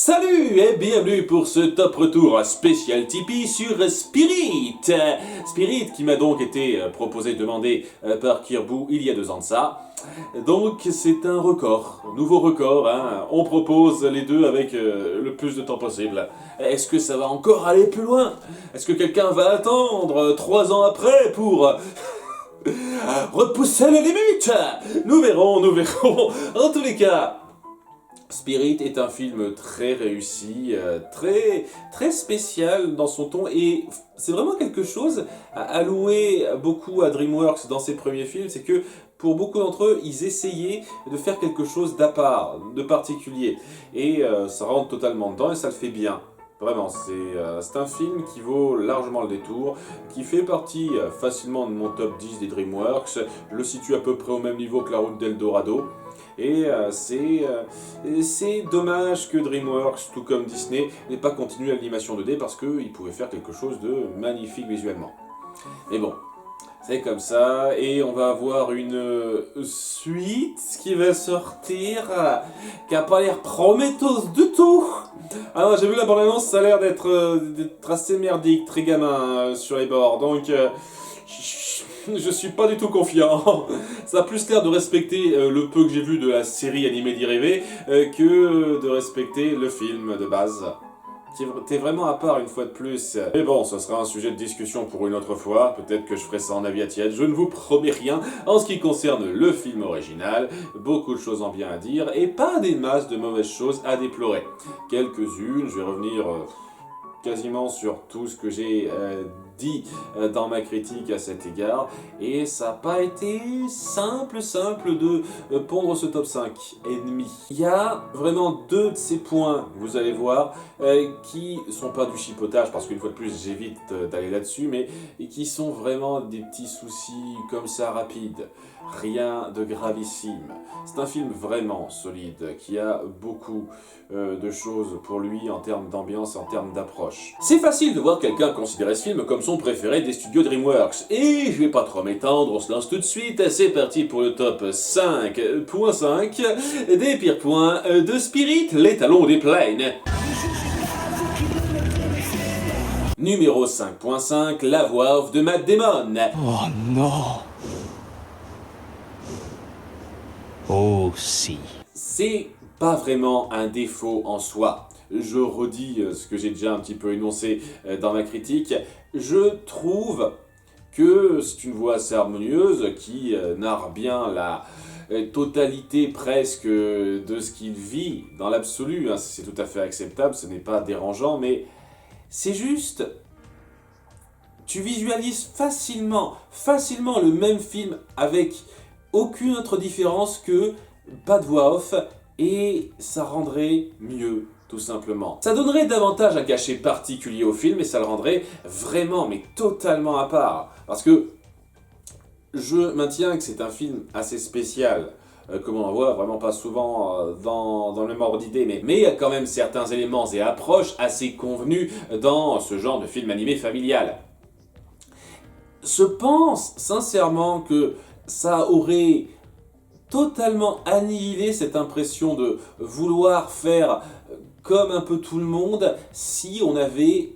Salut et bienvenue pour ce top retour spécial Tipeee sur Spirit. Spirit qui m'a donc été proposé, demandé par Kirby il y a 2 ans de ça. Donc c'est un record, nouveau record, hein. On propose les deux avec le plus de temps possible. Est-ce que ça va encore aller plus loin? Est-ce que quelqu'un va attendre 3 ans après pour repousser les limites? Nous verrons, nous verrons. En tous les cas, Spirit est un film très réussi, très spécial dans son ton, et c'est vraiment quelque chose à louer beaucoup à DreamWorks dans ses premiers films, c'est que pour beaucoup d'entre eux, ils essayaient de faire quelque chose d'à part, de particulier, et ça rentre totalement dedans et ça le fait bien. Vraiment, c'est un film qui vaut largement le détour, qui fait partie facilement de mon top 10 des DreamWorks, je le situe à peu près au même niveau que La Route d'Eldorado. Et c'est dommage que DreamWorks, tout comme Disney, n'ait pas continué l'animation 2D parce qu'ils pouvaient faire quelque chose de magnifique visuellement. Mais bon, c'est comme ça, et on va avoir une suite qui va sortir, qui a pas l'air prometteuse du tout. Alors j'ai vu la bande-annonce, ça a l'air d'être assez merdique, très gamin sur les bords, donc je suis pas du tout confiant. Ça a plus l'air de respecter le peu que j'ai vu de la série animée d'y rêver que de respecter le film de base. T'es vraiment à part une fois de plus. Mais bon, ce sera un sujet de discussion pour une autre fois. Peut-être que je ferai ça en avis à tiède. Je ne vous promets rien en ce qui concerne le film original. Beaucoup de choses en bien à dire et pas des masses de mauvaises choses à déplorer. Quelques-unes, je vais revenir quasiment sur tout ce que j'ai dit dans ma critique à cet égard, et ça n'a pas été simple de pondre ce top 5 ennemi. Il y a vraiment 2 de ces points, vous allez voir, qui sont pas du chipotage, parce qu'une fois de plus j'évite d'aller là-dessus, mais qui sont vraiment des petits soucis comme ça rapides. Rien de gravissime. C'est un film vraiment solide, qui a beaucoup de choses pour lui en termes d'ambiance, en termes d'approche. C'est facile de voir quelqu'un considérer ce film comme son préféré des studios DreamWorks, et je vais pas trop m'étendre, on se lance tout de suite, c'est parti pour le top 5.5 des pires points de Spirit, l'étalon des plaines. Numéro 5.5, la voix off de Matt Damon. Oh non. Oh si. C'est pas vraiment un défaut en soi. Je redis ce que j'ai déjà un petit peu énoncé dans ma critique. Je trouve que c'est une voix assez harmonieuse qui narre bien la totalité presque de ce qu'il vit dans l'absolu. C'est tout à fait acceptable, ce n'est pas dérangeant, mais c'est juste... Tu visualises facilement le même film avec aucune autre différence que pas de voix off, et ça rendrait mieux, tout simplement. Ça donnerait davantage un cachet particulier au film et ça le rendrait vraiment, mais totalement à part. Parce que je maintiens que c'est un film assez spécial, comme on en voit vraiment pas souvent dans le même ordre d'idée, mais il y a quand même certains éléments et approches assez convenus dans ce genre de film animé familial. Je pense sincèrement que ça aurait totalement annihilé cette impression de vouloir faire comme un peu tout le monde si on avait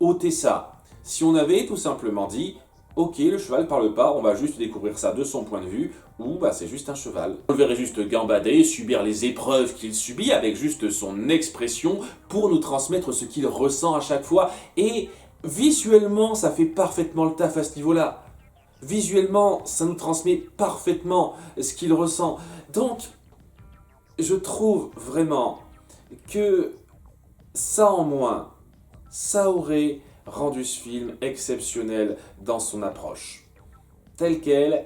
ôté ça. Si on avait tout simplement dit « Ok, le cheval parle pas, on va juste découvrir ça de son point de vue » ou bah c'est juste un cheval. On le verrait juste gambader, subir les épreuves qu'il subit avec juste son expression pour nous transmettre ce qu'il ressent à chaque fois, et visuellement ça fait parfaitement le taf à ce niveau-là. Visuellement, ça nous transmet parfaitement ce qu'il ressent. Donc, je trouve vraiment que ça en moins, ça aurait rendu ce film exceptionnel dans son approche. Telle qu'elle,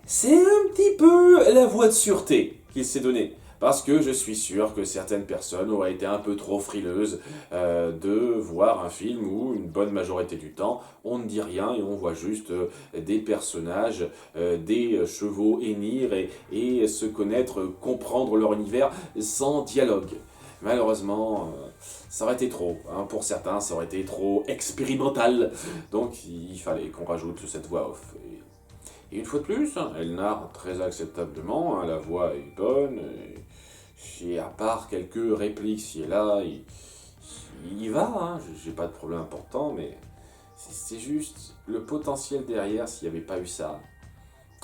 c'est un petit peu la voie de sûreté qu'il s'est donnée. Parce que je suis sûr que certaines personnes auraient été un peu trop frileuses de voir un film où, une bonne majorité du temps, on ne dit rien et on voit juste des personnages, des chevaux hennir et se connaître, comprendre leur univers sans dialogue. Malheureusement, ça aurait été trop. Pour certains, ça aurait été trop expérimental. Donc il fallait qu'on rajoute cette voix off. Et une fois de plus, elle narre très acceptablement, la voix est bonne, à part quelques répliques ci et là, il y va, hein, j'ai pas de problème important, mais c'est juste le potentiel derrière s'il n'y avait pas eu ça.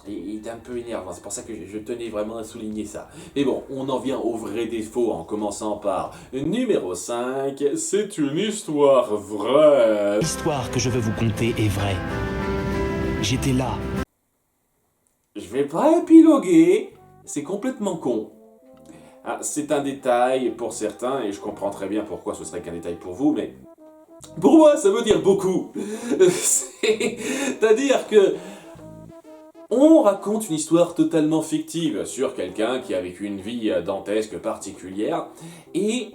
Il est un peu énervant, c'est pour ça que je tenais vraiment à souligner ça. Mais bon, on en vient aux vrais défauts en commençant par numéro 5, c'est une histoire vraie. L'histoire que je veux vous conter est vraie. J'étais là. Je vais pas épiloguer, c'est complètement con. Ah, c'est un détail pour certains, et je comprends très bien pourquoi ce serait qu'un détail pour vous, mais pour moi, ça veut dire beaucoup. C'est-à-dire que on raconte une histoire totalement fictive sur quelqu'un qui a vécu une vie dantesque particulière, et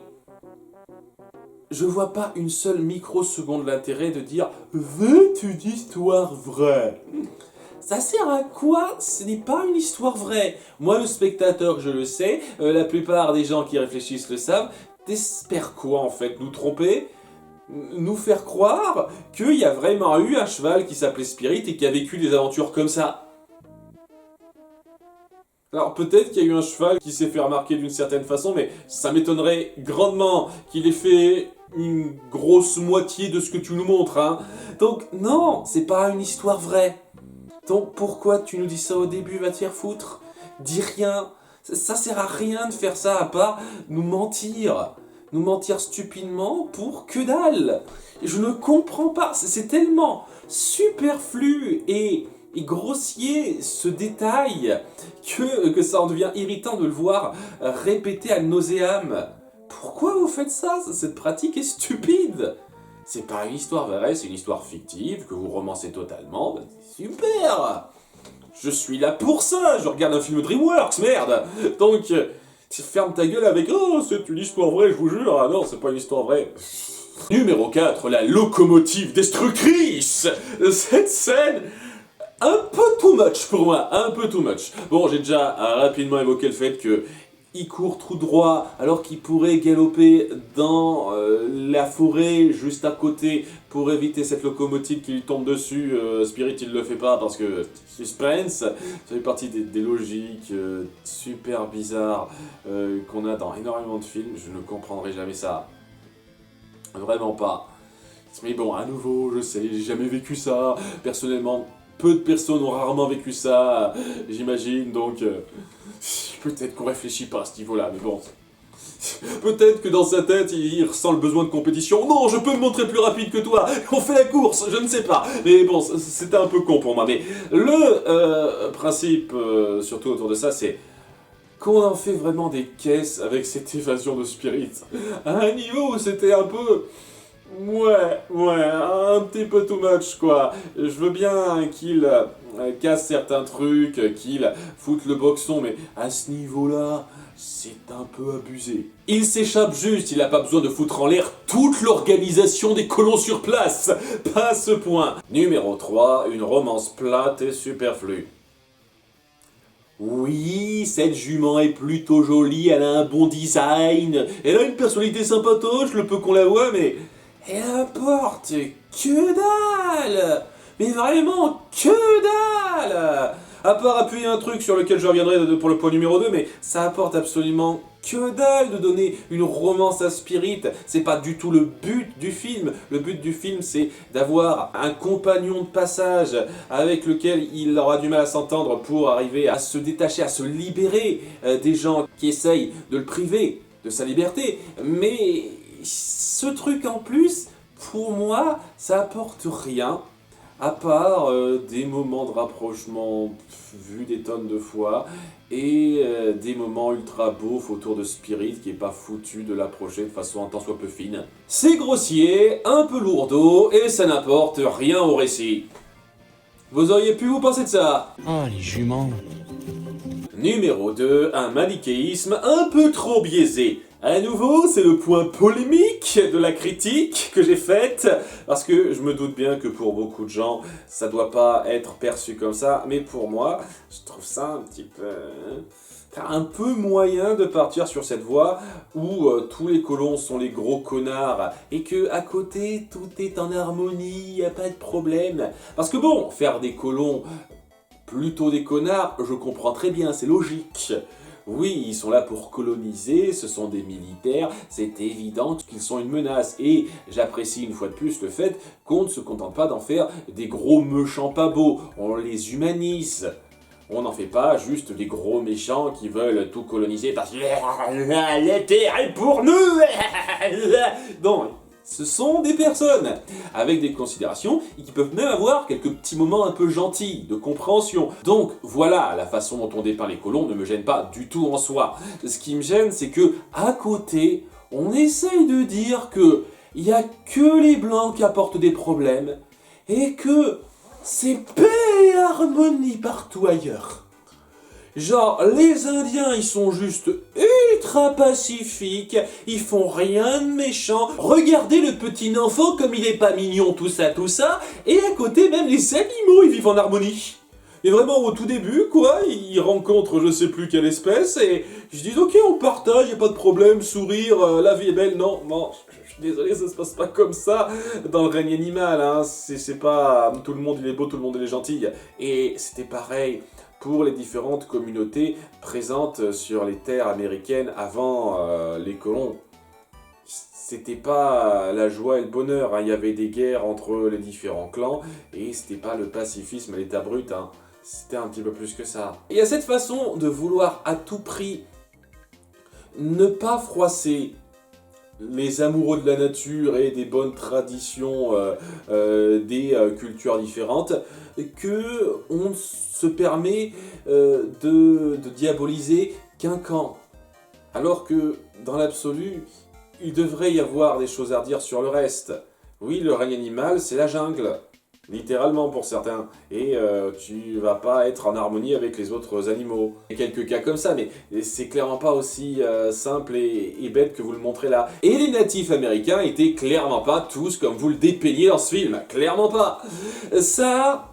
je vois pas une seule microseconde l'intérêt de dire « C'est une histoire vraie ». Ça sert à quoi? Ce n'est pas une histoire vraie. Moi, le spectateur, je le sais, la plupart des gens qui réfléchissent le savent. T'espères quoi, en fait? Nous tromper? Nous faire croire qu'il y a vraiment eu un cheval qui s'appelait Spirit et qui a vécu des aventures comme ça? Alors peut-être qu'il y a eu un cheval qui s'est fait remarquer d'une certaine façon, mais ça m'étonnerait grandement qu'il ait fait une grosse moitié de ce que tu nous montres, hein. Donc non, c'est pas une histoire vraie. Donc pourquoi tu nous dis ça au début, va te faire foutre? Dis rien. Ça sert à rien de faire ça à part nous mentir. Nous mentir stupidement pour que dalle. Je ne comprends pas. C'est tellement superflu et grossier ce détail que ça en devient irritant de le voir répéter ad nauseam. Pourquoi vous faites ça? Cette pratique est stupide. C'est pas une histoire vraie, c'est une histoire fictive que vous romancez totalement. Ben, c'est super! Je suis là pour ça! Je regarde un film DreamWorks, merde! Donc, ferme ta gueule avec « Oh, c'est une histoire vraie, je vous jure! » Ah non, c'est pas une histoire vraie. Numéro 4, la locomotive destructrice! Cette scène... un peu too much pour moi, un peu too much. Bon, j'ai déjà rapidement évoqué le fait que il court tout droit alors qu'il pourrait galoper dans la forêt juste à côté pour éviter cette locomotive qui lui tombe dessus. Spirit il le fait pas parce que suspense, ça fait partie des logiques super bizarres qu'on a dans énormément de films. Je ne comprendrai jamais ça, vraiment pas. Mais bon, à nouveau, je sais, j'ai jamais vécu ça. Personnellement, peu de personnes ont rarement vécu ça, j'imagine, donc peut-être qu'on réfléchit pas à ce niveau-là, mais bon. Peut-être que dans sa tête, il ressent le besoin de compétition. Non, je peux me montrer plus rapide que toi, on fait la course, je ne sais pas. Mais bon, c'était un peu con pour moi. Mais le principe, surtout autour de ça, c'est qu'on en fait vraiment des caisses avec cette évasion de Spirit. À un niveau où c'était un peu... Ouais, un petit peu too much, quoi. Je veux bien qu'il casse certains trucs, qu'il foute le boxon, mais à ce niveau-là, c'est un peu abusé. Il s'échappe juste, il n'a pas besoin de foutre en l'air toute l'organisation des colons sur place. Pas à ce point. Numéro 3, une romance plate et superflue. Oui, cette jument est plutôt jolie, elle a un bon design, elle a une personnalité sympatoche, le peu qu'on la voit, mais... elle apporte que dalle! Mais vraiment que dalle! À part appuyer un truc sur lequel je reviendrai pour le point numéro 2, mais ça apporte absolument que dalle de donner une romance à Spirit. C'est pas du tout le but du film. Le but du film, c'est d'avoir un compagnon de passage avec lequel il aura du mal à s'entendre pour arriver à se détacher, à se libérer des gens qui essayent de le priver de sa liberté. Mais... ce truc en plus, pour moi, ça apporte rien, à part des moments de rapprochement vus des tonnes de fois, et des moments ultra beaufs autour de Spirit qui est pas foutu de l'approcher de façon un tant soit peu fine. C'est grossier, un peu lourdeau, et ça n'apporte rien au récit. Vous auriez pu vous penser de ça? Oh, les juments. Numéro 2, un manichéisme un peu trop biaisé. À nouveau, c'est le point polémique de la critique que j'ai faite, parce que je me doute bien que pour beaucoup de gens, ça doit pas être perçu comme ça, mais pour moi, je trouve ça un peu moyen de partir sur cette voie où tous les colons sont les gros connards et que à côté tout est en harmonie, y a pas de problème. Parce que bon, faire des colons plutôt des connards, je comprends très bien, c'est logique. Oui, ils sont là pour coloniser, ce sont des militaires, c'est évident qu'ils sont une menace. Et j'apprécie une fois de plus le fait qu'on ne se contente pas d'en faire des gros méchants pas beaux, on les humanise. On n'en fait pas juste des gros méchants qui veulent tout coloniser parce que la terre est pour nous. Non, ce sont des personnes avec des considérations et qui peuvent même avoir quelques petits moments un peu gentils, de compréhension. Donc voilà, la façon dont on dépeint les colons ne me gêne pas du tout en soi. Ce qui me gêne, c'est que à côté, on essaye de dire que il n'y a que les blancs qui apportent des problèmes et que c'est paix et harmonie partout ailleurs. Genre, les Indiens, ils sont juste ultra pacifiques, ils font rien de méchant. Regardez le petit enfant comme il est pas mignon, tout ça. Et à côté, même les animaux, ils vivent en harmonie. Et vraiment, au tout début, quoi, ils rencontrent je sais plus quelle espèce, et ils se disent, ok, on partage, y a pas de problème, sourire, la vie est belle. Non, je suis désolé, ça se passe pas comme ça dans le règne animal, hein. C'est pas tout le monde il est beau, tout le monde il est gentil. Et c'était pareil pour les différentes communautés présentes sur les terres américaines avant les colons. C'était pas la joie et le bonheur, hein. Il y avait des guerres entre les différents clans, et c'était pas le pacifisme à l'état brut, hein. C'était un petit peu plus que ça. Et il y a cette façon de vouloir à tout prix ne pas froisser les amoureux de la nature et des bonnes traditions des cultures différentes, que on se permet de diaboliser qu'un camp. Alors que, dans l'absolu, il devrait y avoir des choses à redire sur le reste. Oui, le règne animal, c'est la jungle. Littéralement pour certains. Et tu vas pas être en harmonie avec les autres animaux. Il y a quelques cas comme ça, mais c'est clairement pas aussi simple et bête que vous le montrez là. Et les natifs américains étaient clairement pas tous comme vous le dépeignez dans ce film. Clairement pas. Ça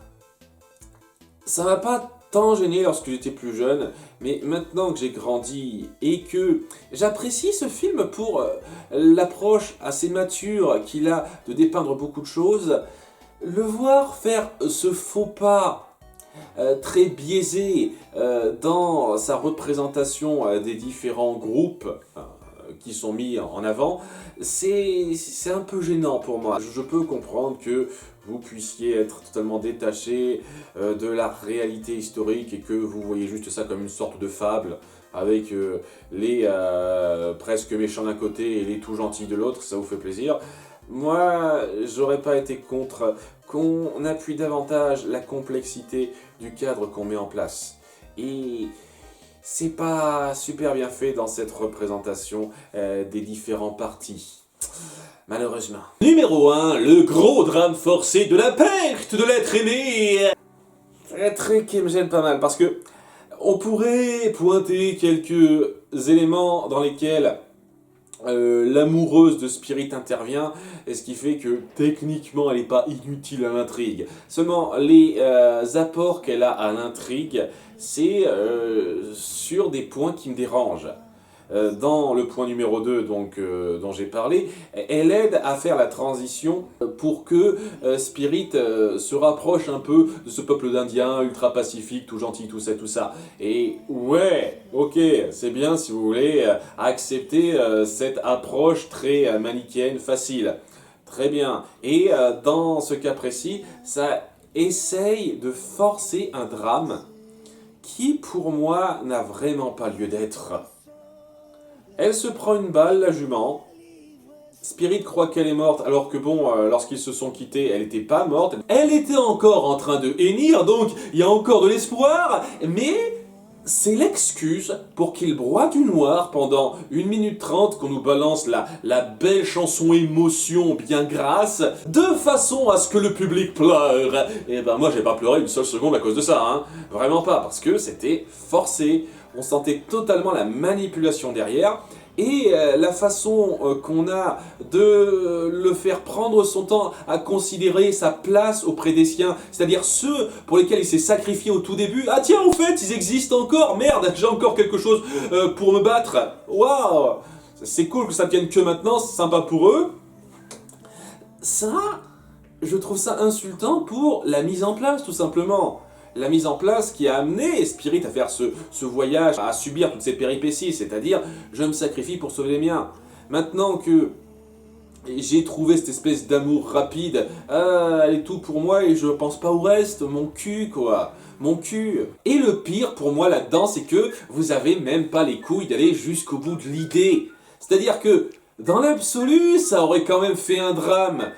m'a pas tant gêné lorsque j'étais plus jeune, mais maintenant que j'ai grandi et que j'apprécie ce film pour l'approche assez mature qu'il a de dépeindre beaucoup de choses, le voir faire ce faux pas très biaisé dans sa représentation des différents groupes qui sont mis en avant, c'est un peu gênant pour moi. Je peux comprendre que vous puissiez être totalement détaché de la réalité historique et que vous voyez juste ça comme une sorte de fable avec les presque méchants d'un côté et les tout gentils de l'autre, ça vous fait plaisir. Moi, j'aurais pas été contre qu'on appuie davantage la complexité du cadre qu'on met en place. Et c'est pas super bien fait dans cette représentation des différents partis. Malheureusement. Numéro 1, le gros drame forcé de la perte de l'être aimé. Un truc qui me gêne pas mal, parce que on pourrait pointer quelques éléments dans lesquels l'amoureuse de Spirit intervient, et ce qui fait que techniquement elle n'est pas inutile à l'intrigue. Seulement les apports qu'elle a à l'intrigue, c'est sur des points qui me dérangent. Dans le point numéro 2 donc, dont j'ai parlé, elle aide à faire la transition pour que Spirit se rapproche un peu de ce peuple d'Indiens ultra pacifique, tout gentil, tout ça. Et ouais, ok, c'est bien si vous voulez accepter cette approche très manichéenne, facile. Très bien. Et dans ce cas précis, ça essaye de forcer un drame qui, pour moi, n'a vraiment pas lieu d'être. Elle se prend une balle, la jument. Spirit croit qu'elle est morte, alors que bon, lorsqu'ils se sont quittés, elle n'était pas morte. Elle était encore en train de hennir, donc il y a encore de l'espoir, mais c'est l'excuse pour qu'il broie du noir pendant 1 minute 30 qu'on nous balance la belle chanson émotion bien grasse, de façon à ce que le public pleure. Et ben moi j'ai pas pleuré une seule seconde à cause de ça, hein. Vraiment pas, parce que c'était forcé. On sentait totalement la manipulation derrière, et la façon qu'on a de le faire prendre son temps à considérer sa place auprès des siens, c'est-à-dire ceux pour lesquels il s'est sacrifié au tout début. Ah tiens, au fait, ils existent encore, merde, j'ai encore quelque chose pour me battre. Waouh, c'est cool que ça tienne que maintenant, c'est sympa pour eux. Ça, je trouve ça insultant pour la mise en place, tout simplement. la mise en place qui a amené Spirit à faire ce voyage, à subir toutes ces péripéties, c'est-à-dire je me sacrifie pour sauver les miens. Maintenant que j'ai trouvé cette espèce d'amour rapide, elle est tout pour moi et je pense pas au reste, mon cul quoi, mon cul. Et le pire pour moi là-dedans, c'est que vous avez même pas les couilles d'aller jusqu'au bout de l'idée. C'est-à-dire que, dans l'absolu, ça aurait quand même fait un drame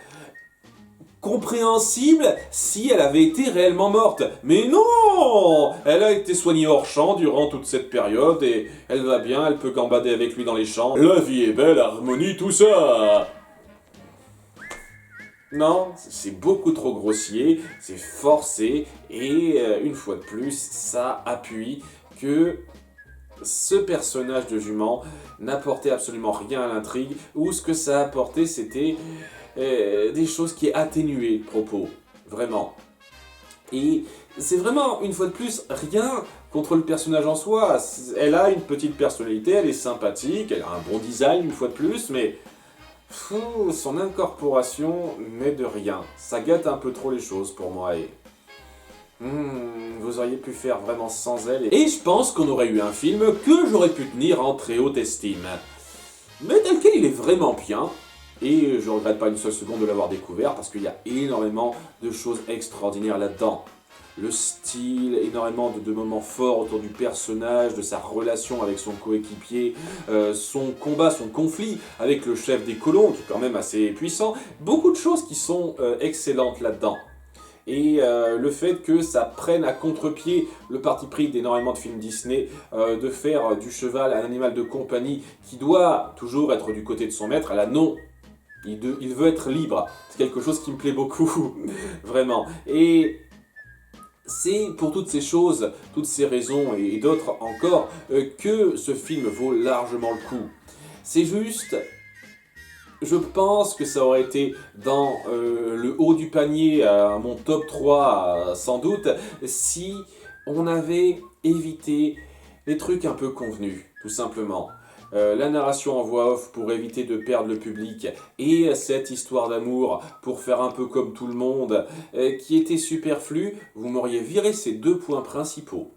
compréhensible si elle avait été réellement morte. Mais non! Elle a été soignée hors champ durant toute cette période et elle va bien, elle peut gambader avec lui dans les champs. La vie est belle, harmonie, tout ça! Non, c'est beaucoup trop grossier, c'est forcé, et une fois de plus, ça appuie que ce personnage de jument n'apportait absolument rien à l'intrigue, ou ce que ça apportait, c'était des choses qui atténuaient le propos, vraiment. Et c'est vraiment, une fois de plus, rien contre le personnage en soi. Elle a une petite personnalité, elle est sympathique, elle a un bon design, une fois de plus, mais son incorporation n'est de rien. Ça gâte un peu trop les choses pour moi et... vous auriez pu faire vraiment sans elle. Et je pense qu'on aurait eu un film que j'aurais pu tenir en très haute estime. Mais tel quel, il est vraiment bien. Et je regrette pas une seule seconde de l'avoir découvert parce qu'il y a énormément de choses extraordinaires là-dedans. Le style, énormément de moments forts autour du personnage, de sa relation avec son coéquipier, son combat, son conflit avec le chef des colons, qui est quand même assez puissant. Beaucoup de choses qui sont excellentes là-dedans. Et le fait que ça prenne à contre-pied le parti pris d'énormément de films Disney, de faire du cheval un animal de compagnie qui doit toujours être du côté de son maître, là non, il veut être libre. C'est quelque chose qui me plaît beaucoup, vraiment. Et c'est pour toutes ces choses, toutes ces raisons et d'autres encore, que ce film vaut largement le coup. C'est juste... Je pense que ça aurait été dans le haut du panier, mon top 3 sans doute, si on avait évité les trucs un peu convenus, tout simplement. La narration en voix off pour éviter de perdre le public, et cette histoire d'amour pour faire un peu comme tout le monde, qui était superflue, vous m'auriez viré ces deux points principaux.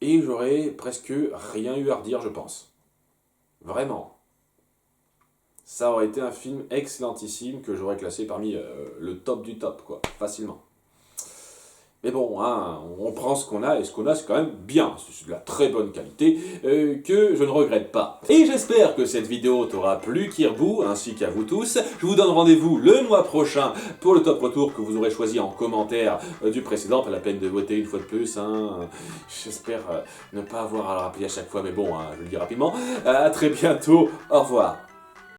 Et j'aurais presque rien eu à redire, je pense. Vraiment. Ça aurait été un film excellentissime que j'aurais classé parmi le top du top, quoi, facilement. Mais bon, hein, on prend ce qu'on a, et ce qu'on a, c'est quand même bien. C'est de la très bonne qualité, que je ne regrette pas. Et j'espère que cette vidéo t'aura plu, Kirbou, ainsi qu'à vous tous. Je vous donne rendez-vous le mois prochain pour le top retour que vous aurez choisi en commentaire du précédent. Pas la peine de voter une fois de plus, hein. J'espère ne pas avoir à le rappeler à chaque fois, mais bon, hein, je le dis rapidement. À très bientôt, au revoir.